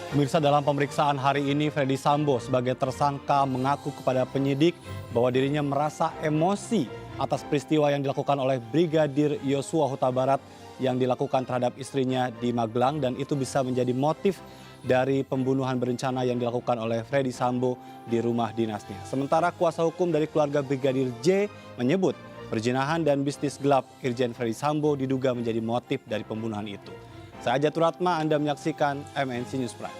Pemirsa, dalam pemeriksaan hari ini, Freddy Sambo sebagai tersangka mengaku kepada penyidik bahwa dirinya merasa emosi atas peristiwa yang dilakukan oleh Brigadir Yosua Huta Barat yang dilakukan terhadap istrinya di Magelang, dan itu bisa menjadi motif dari pembunuhan berencana yang dilakukan oleh Freddy Sambo di rumah dinasnya. Sementara kuasa hukum dari keluarga Brigadir J menyebut perzinahan dan bisnis gelap Irjen Freddy Sambo diduga menjadi motif dari pembunuhan itu. Saya Ajatul Ratma, Anda menyaksikan MNC News Prime.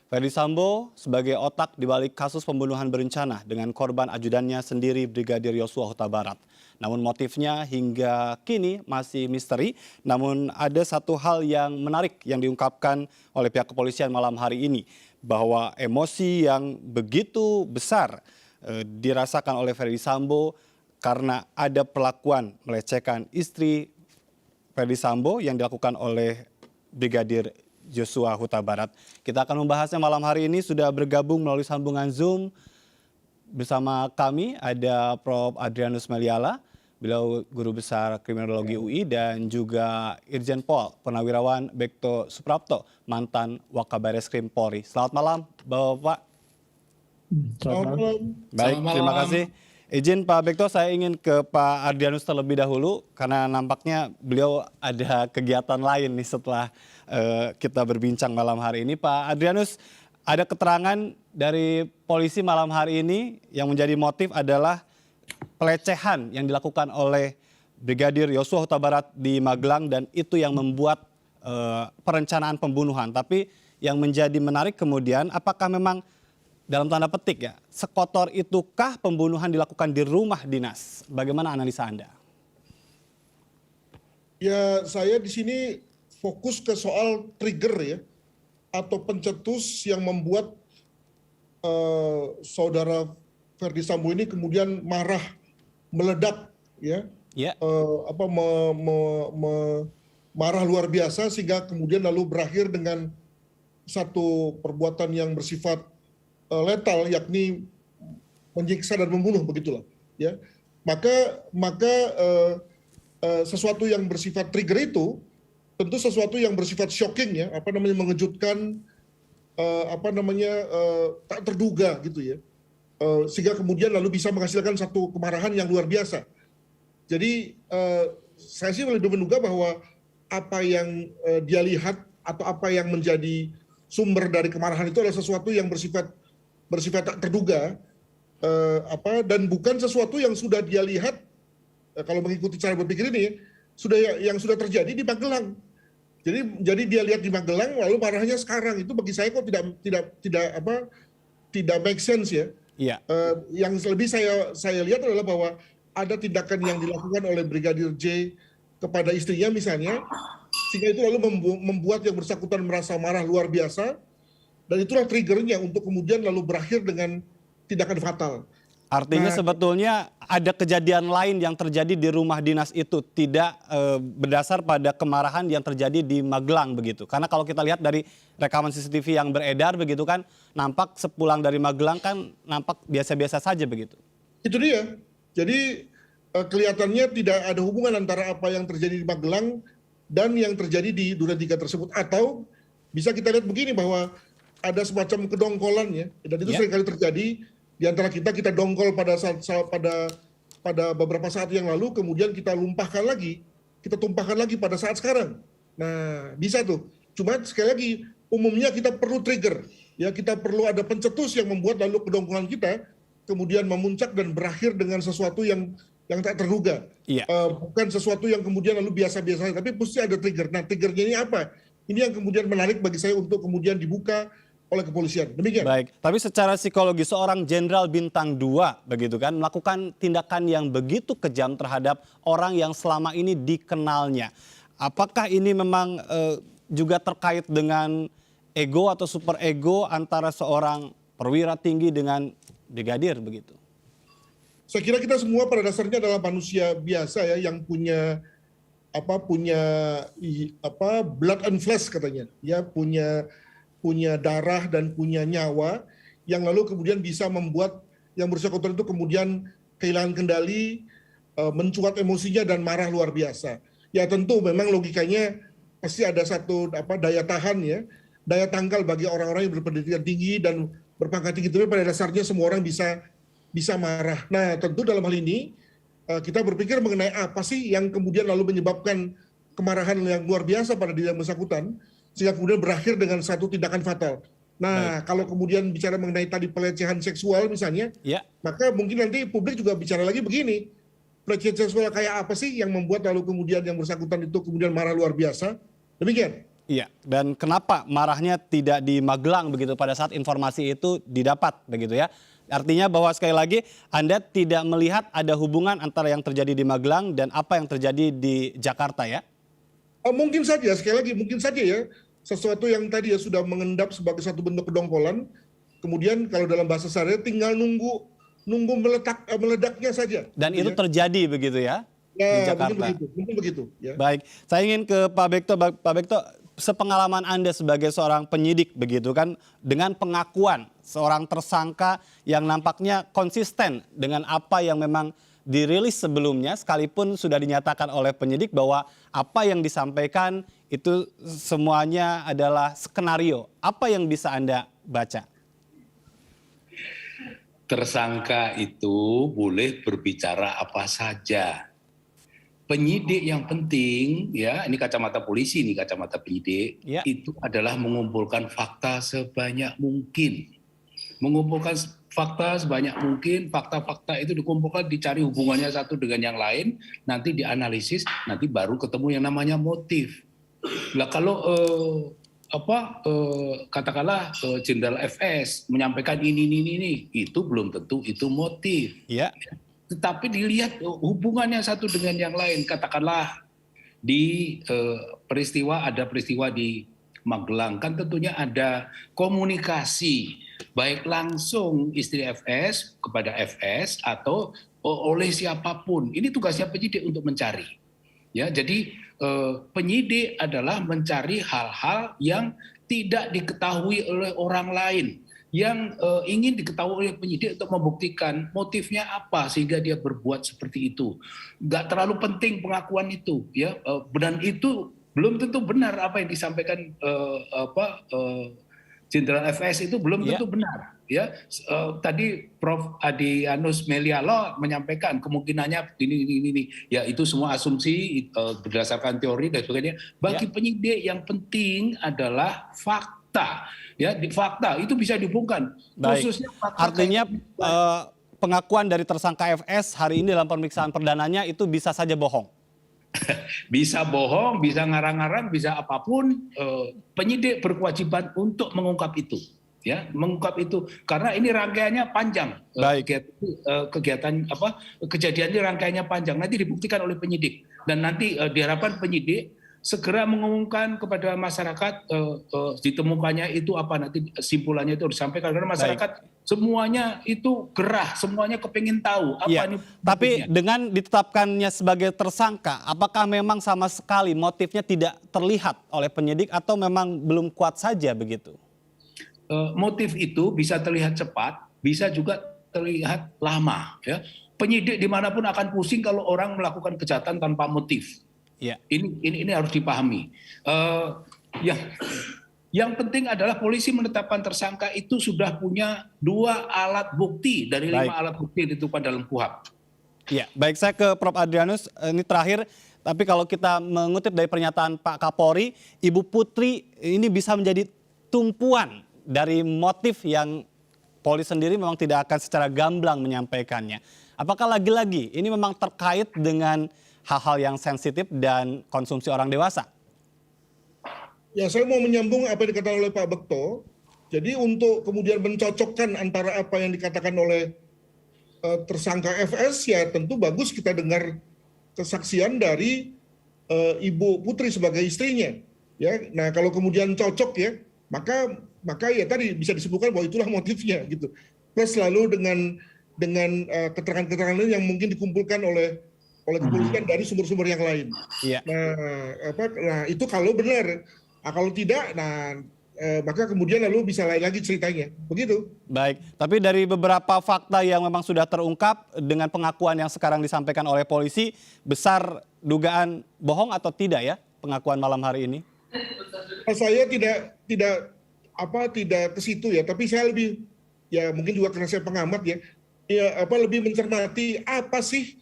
Freddy Sambo sebagai otak di balik kasus pembunuhan berencana dengan korban ajudannya sendiri Brigadir Yosua Huta Barat. Namun motifnya hingga kini masih misteri. Namun ada satu hal yang menarik yang diungkapkan oleh pihak kepolisian malam hari ini, bahwa emosi yang begitu besar dirasakan oleh Freddy Sambo karena ada perlakuan melecehkan istri Freddy Sambo yang dilakukan oleh Brigadir Yosua Huta Barat. Kita akan membahasnya malam hari ini. Sudah bergabung melalui sambungan Zoom bersama kami ada Prof. Adrianus Meliala, beliau Guru Besar Kriminologi UI, dan juga Irjen Pol Purnawirawan Bekto Suprapto, mantan Wakabareskrim Polri. Selamat malam, Bapak. Selamat malam. Baik, terima kasih. Izin Pak Bekto, saya ingin ke Pak Adrianus terlebih dahulu karena nampaknya beliau ada kegiatan lain nih setelah kita berbincang malam hari ini. Pak Adrianus, ada keterangan dari polisi malam hari ini yang menjadi motif adalah pelecehan yang dilakukan oleh Brigadir Yosua Huta Barat di Magelang, dan itu yang membuat perencanaan pembunuhan. Tapi yang menjadi menarik kemudian, apakah memang dalam tanda petik ya, sekotor itukah pembunuhan dilakukan di rumah dinas? Bagaimana analisa Anda? Ya, saya di sini fokus ke soal trigger ya, atau pencetus yang membuat saudara Freddy Sambo ini kemudian marah, meledak ya, marah luar biasa sehingga kemudian lalu berakhir dengan satu perbuatan yang bersifat letal, yakni menyiksa dan membunuh, begitulah ya. Maka sesuatu yang bersifat trigger itu tentu sesuatu yang bersifat shocking ya, mengejutkan, tak terduga gitu ya, sehingga kemudian lalu bisa menghasilkan satu kemarahan yang luar biasa. Jadi saya sih lebih menduga bahwa apa yang dia lihat atau apa yang menjadi sumber dari kemarahan itu adalah sesuatu yang bersifat tak terduga, dan bukan sesuatu yang sudah dia lihat, kalau mengikuti cara berpikir ini yang sudah terjadi di Magelang. Jadi dia lihat di Magelang lalu marahnya sekarang, itu bagi saya kok tidak make sense ya. Iya. Yang lebih saya lihat adalah bahwa ada tindakan yang dilakukan oleh Brigadir J kepada istrinya misalnya, sehingga itu lalu membuat yang bersangkutan merasa marah luar biasa. Dan itulah triggernya untuk kemudian lalu berakhir dengan tindakan fatal. Artinya sebetulnya ada kejadian lain yang terjadi di rumah dinas itu, tidak berdasar pada kemarahan yang terjadi di Magelang begitu. Karena kalau kita lihat dari rekaman CCTV yang beredar begitu kan, nampak sepulang dari Magelang kan nampak biasa-biasa saja begitu. Itu dia. Jadi kelihatannya tidak ada hubungan antara apa yang terjadi di Magelang dan yang terjadi di Duren 3 tersebut. Atau bisa kita lihat begini, bahwa ada semacam kedongkolan ya, dan itu seringkali terjadi di antara kita dongkol pada beberapa saat yang lalu, kemudian kita tumpahkan lagi pada saat sekarang. Nah, bisa tuh. Cuma sekali lagi, umumnya kita perlu trigger ya, kita perlu ada pencetus yang membuat lalu kedongkolan kita kemudian memuncak dan berakhir dengan sesuatu yang tak terduga. Bukan sesuatu yang kemudian lalu biasa-biasa, tapi pasti ada trigger. Nah, triggernya ini apa? Ini yang kemudian menarik bagi saya untuk kemudian dibuka oleh kepolisian. Demikian. Baik, tapi secara psikologi seorang jenderal bintang 2 begitu kan melakukan tindakan yang begitu kejam terhadap orang yang selama ini dikenalnya. Apakah ini memang juga terkait dengan ego atau super ego antara seorang perwira tinggi dengan brigadir begitu? Saya kira kita semua pada dasarnya adalah manusia biasa ya, yang punya punya blood and flesh katanya, ya punya darah dan punya nyawa yang lalu kemudian bisa membuat yang bersangkutan itu kemudian kehilangan kendali, mencuat emosinya dan marah luar biasa. Ya tentu memang logikanya pasti ada satu daya tahan ya, daya tangkal bagi orang-orang yang berpendidikan tinggi dan berpangkat tinggi itu pada dasarnya semua orang bisa marah. Nah tentu dalam hal ini kita berpikir mengenai apa sih yang kemudian lalu menyebabkan kemarahan yang luar biasa pada diri yang bersangkutan sehingga kemudian berakhir dengan satu tindakan fatal. Nah, kalau kemudian bicara mengenai tadi pelecehan seksual misalnya, maka mungkin nanti publik juga bicara lagi begini, pelecehan seksual kayak apa sih yang membuat lalu kemudian yang bersangkutan itu kemudian marah luar biasa? Demikian. Iya, dan kenapa marahnya tidak di Magelang begitu pada saat informasi itu didapat begitu ya? Artinya bahwa sekali lagi Anda tidak melihat ada hubungan antara yang terjadi di Magelang dan apa yang terjadi di Jakarta ya? Mungkin saja, sekali lagi mungkin saja ya, sesuatu yang tadi ya sudah mengendap sebagai satu bentuk kedongkolan, kemudian kalau dalam bahasa sehari tinggal nunggu meledaknya saja. Dan itu terjadi begitu ya? Di Jakarta. Mungkin begitu. Ya. Baik, saya ingin ke Pak Bekto. Pak Bekto, sepengalaman Anda sebagai seorang penyidik begitu kan, dengan pengakuan seorang tersangka yang nampaknya konsisten dengan apa yang memang dirilis sebelumnya, sekalipun sudah dinyatakan oleh penyidik bahwa apa yang disampaikan itu semuanya adalah skenario. Apa yang bisa Anda baca? Tersangka itu boleh berbicara apa saja. Penyidik yang penting, ya ini kacamata polisi, ini kacamata penyidik, itu adalah mengumpulkan fakta sebanyak mungkin. Mengumpulkan fakta sebanyak mungkin, fakta-fakta itu dikumpulkan, dicari hubungannya satu dengan yang lain, nanti dianalisis, nanti baru ketemu yang namanya motif. Lah kalau katakanlah Jenderal FS menyampaikan ini, itu belum tentu itu motif. Iya. Tetapi dilihat hubungannya satu dengan yang lain. Katakanlah di ada peristiwa di Magelang, kan tentunya ada komunikasi baik langsung istri FS kepada FS atau oleh siapapun. Ini tugasnya penyidik untuk mencari. Ya, jadi penyidik adalah mencari hal-hal yang tidak diketahui oleh orang lain, yang ingin diketahui oleh penyidik untuk membuktikan motifnya apa sehingga dia berbuat seperti itu. Nggak terlalu penting pengakuan itu, ya, dan itu belum tentu benar apa yang disampaikan Jenderal FS itu belum tentu benar. Ya, tadi Prof. Adrianus Meliala menyampaikan kemungkinannya ini. Ya, itu semua asumsi berdasarkan teori dan sebagainya. Bagi penyidik yang penting adalah fakta. Ya, fakta itu bisa dibongkar. Khususnya fakta. Artinya pengakuan dari tersangka FS hari ini dalam pemeriksaan perdananya itu bisa saja bohong. Bisa bohong, bisa ngarang-ngarang, bisa apapun. Penyidik berkewajiban untuk mengungkap itu. Ya, mengungkap itu karena ini rangkaiannya panjang. Kejadian ini rangkaiannya panjang, nanti dibuktikan oleh penyidik dan nanti diharapkan penyidik segera mengumumkan kepada masyarakat ditemukannya itu apa, nanti simpulannya itu disampaikan karena masyarakat semuanya itu gerah, semuanya kepingin tahu apa ini. Tapi dengan ditetapkannya sebagai tersangka, apakah memang sama sekali motifnya tidak terlihat oleh penyidik atau memang belum kuat saja begitu? Motif itu bisa terlihat cepat, bisa juga terlihat lama. Ya. Penyidik dimanapun akan pusing kalau orang melakukan kejahatan tanpa motif. Ya. Ini harus dipahami. Yang penting adalah polisi menetapkan tersangka itu sudah punya 2 alat bukti dari 5 alat bukti yang ditentukan dalam KUHP. Ya, baik, saya ke Prof. Adrianus. Ini terakhir, tapi kalau kita mengutip dari pernyataan Pak Kapolri, Ibu Putri ini bisa menjadi tumpuan dari motif yang polisi sendiri memang tidak akan secara gamblang menyampaikannya. Apakah lagi-lagi ini memang terkait dengan hal-hal yang sensitif dan konsumsi orang dewasa? Ya, saya mau menyambung apa yang dikatakan oleh Pak Bekto. Jadi untuk kemudian mencocokkan antara apa yang dikatakan oleh tersangka FS, ya tentu bagus kita dengar kesaksian dari Ibu Putri sebagai istrinya. Ya, nah kalau kemudian cocok ya, maka ya tadi bisa disebutkan bahwa itulah motifnya gitu. Plus lalu dengan keterangan-keterangan yang mungkin dikumpulkan oleh oleh kepolisian dari sumber-sumber yang lain. Iya. Nah itu kalau benar. Nah, kalau tidak, maka kemudian lalu bisa lain lagi ceritanya. Begitu. Baik, tapi dari beberapa fakta yang memang sudah terungkap dengan pengakuan yang sekarang disampaikan oleh polisi, besar dugaan bohong atau tidak ya pengakuan malam hari ini? Saya tidak ke situ ya, tapi saya lebih ya mungkin juga karena saya pengamat ya, lebih mencermati apa sih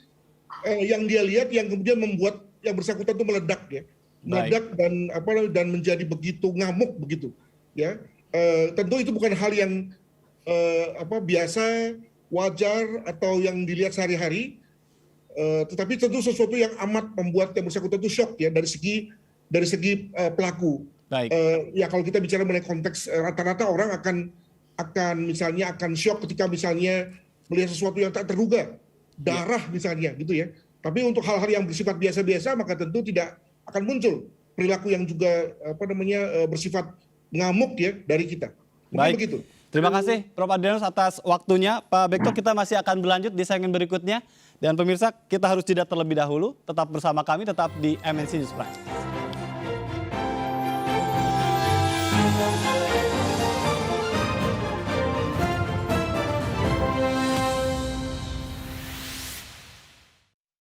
yang dia lihat yang kemudian membuat yang bersangkutan itu meledak ya. Meledak dan menjadi begitu ngamuk begitu ya. Tentu itu bukan hal yang biasa, wajar atau yang dilihat sehari-hari, tetapi tentu sesuatu yang amat membuat yang bersangkutan itu shock ya dari segi pelaku. Baik. Ya kalau kita bicara mengenai konteks rata-rata orang akan misalnya akan shock ketika misalnya melihat sesuatu yang tak terduga, darah misalnya gitu ya. Tapi untuk hal-hal yang bersifat biasa-biasa maka tentu tidak akan muncul perilaku yang juga bersifat ngamuk ya dari kita. Mungkin Baik. begitu. Terima kasih Prof. Adrianus atas waktunya. Pak Bekto, kita masih akan berlanjut di segmen berikutnya. Dan pemirsa, kita harus jeda terlebih dahulu. Tetap bersama kami, tetap di MNC News Prime.